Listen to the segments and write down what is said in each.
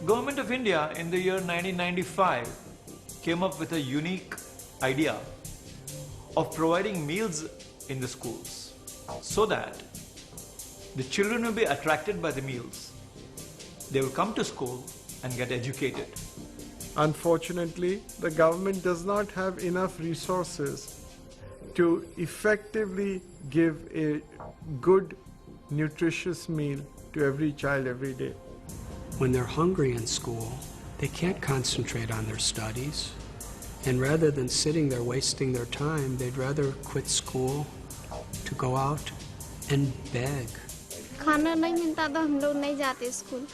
Government of India in the year 1995 came up with a unique idea of providing meals in the schools so that the children will be attracted by the meals. They will come to school and get educated. Unfortunately, the government does not have enough resources to effectively give a good, nutritious meal to every child every day. When they're hungry in school, they can't concentrate on their studies. And rather than sitting there wasting their time, they'd rather quit school to go out and beg. खाना नहीं मिलता तो हम लोग नहीं जाते school.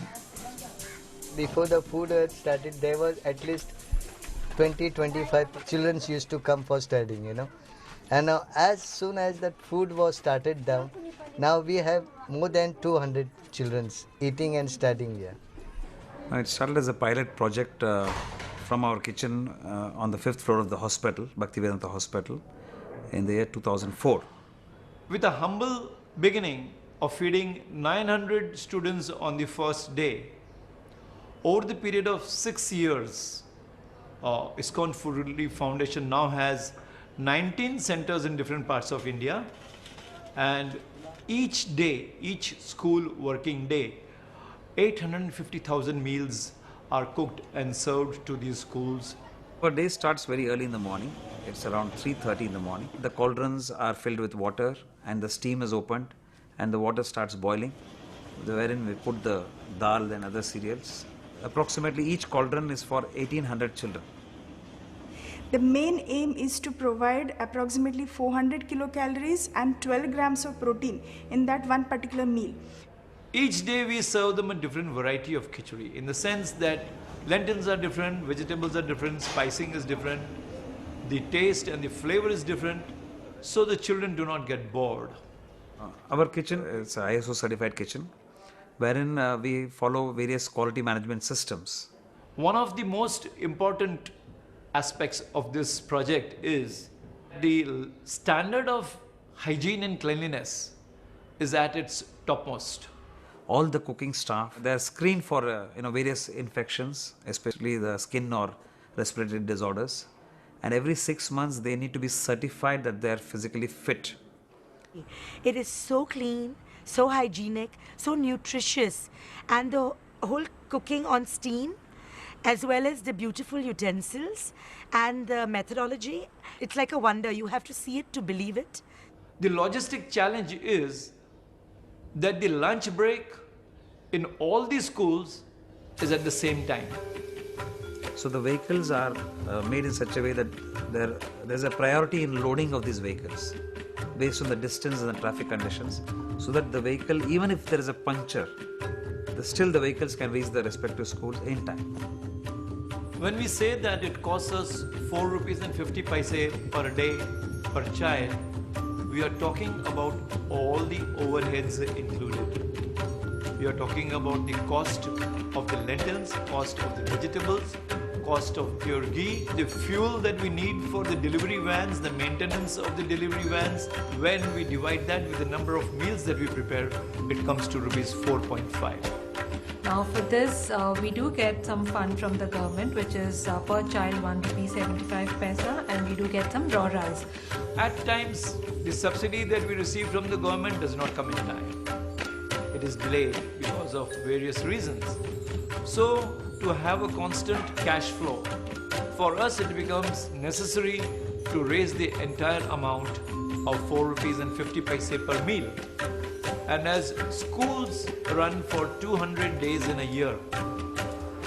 Before the food had started, there was at least 20-25 children used to come for studying, And now, as soon as that food was started down, now we have more than 200 children eating and studying here. It started as a pilot project from our kitchen on the 5th floor of the hospital, Bhaktivedanta Hospital, in the year 2004. With a humble beginning of feeding 900 students on the first day, over the period of 6 years, ISKCON Food Relief Foundation now has 19 centers in different parts of India, and each day, each school working day, 850,000 meals are cooked and served to these schools. Our day starts very early in the morning. It's around 3:30 in the morning. The cauldrons are filled with water and the steam is opened and the water starts boiling, wherein we put the dal and other cereals. Approximately each cauldron is for 1,800 children. The main aim is to provide approximately 400 kilocalories and 12 grams of protein in that one particular meal. Each day we serve them a different variety of khichdi, in the sense that lentils are different, vegetables are different, spicing is different, the taste and the flavor is different, so the children do not get bored. Our kitchen is an ISO certified kitchen, wherein we follow various quality management systems. One of the most important aspects of this project is the standard of hygiene and cleanliness is at its topmost. All the cooking staff, they are screened for various infections, especially the skin or respiratory disorders. And every 6 months they need to be certified that they are physically fit. It is so clean, so hygienic, so nutritious, and the whole cooking on steam, as well as the beautiful utensils and the methodology, it's like a wonder. You have to see it to believe it. The logistic challenge is that the lunch break in all these schools is at the same time. So the vehicles are made in such a way that there's a priority in loading of these vehicles based on the distance and the traffic conditions, so that the vehicle, even if there is a puncture, still the vehicles can reach the respective schools in time. When we say that it costs us 4 rupees and 50 paise per day per child, we are talking about all the overheads included. We are talking about the cost of the lentils, cost of the vegetables, cost of pure ghee, the fuel that we need for the delivery vans, the maintenance of the delivery vans. When we divide that with the number of meals that we prepare, it comes to rupees 4.5. Now for this, we do get some fund from the government, which is per child 1 rupee 75 paisa, and we do get some raw rice. At times, the subsidy that we receive from the government does not come in time. It is delayed because of various reasons. So, to have a constant cash flow, for us it becomes necessary to raise the entire amount of 4 rupees and 50 paise per meal. And as schools run for 200 days in a year,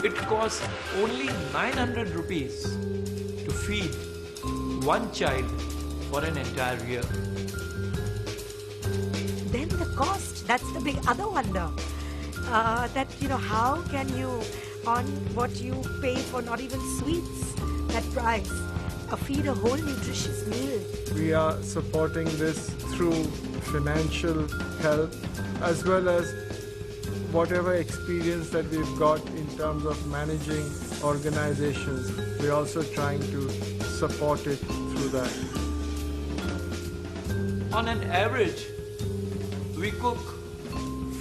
it costs only 900 rupees to feed one child for an entire year. Then the cost, that's the big other wonder. How can you, on what you pay for not even sweets, that price, feed a whole nutritious meal? We are supporting this through financial help as well as whatever experience that we've got in terms of managing organizations. We're also trying to support it through that. On an average, we cook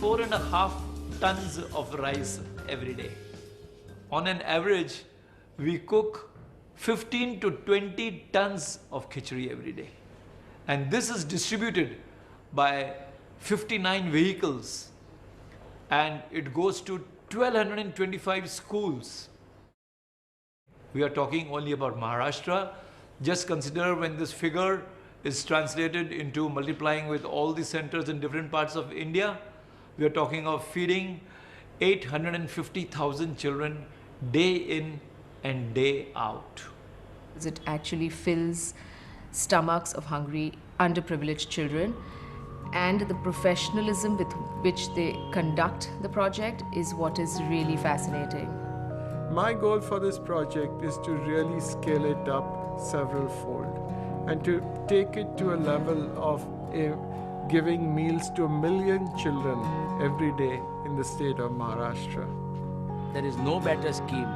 4.5 tons of rice every day. On an average, we cook 15 to 20 tons of khichdi every day. And this is distributed by 59 vehicles. And it goes to 1,225 schools. We are talking only about Maharashtra. Just consider when this figure is translated into multiplying with all the centers in different parts of India, we are talking of feeding 850,000 children day in and day out. It actually fills stomachs of hungry, underprivileged children, and the professionalism with which they conduct the project is what is really fascinating. My goal for this project is to really scale it up several fold and to take it to a level of giving meals to 1 million children every day in the state of Maharashtra. There is no better scheme,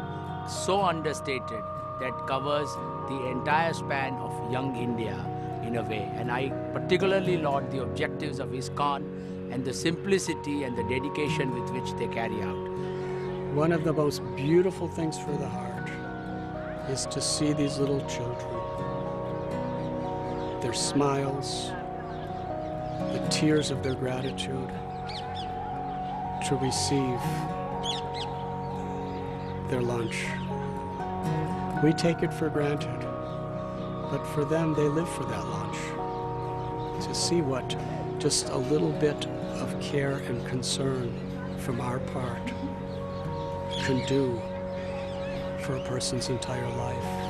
so understated, that covers the entire span of young India in a way. And I particularly laud the objectives of ISKCON and the simplicity and the dedication with which they carry out. One of the most beautiful things for the heart is to see these little children, their smiles, the tears of their gratitude to receive their lunch. We take it for granted, but for them, they live for that lunch. To see what just a little bit of care and concern from our part can do for a person's entire life.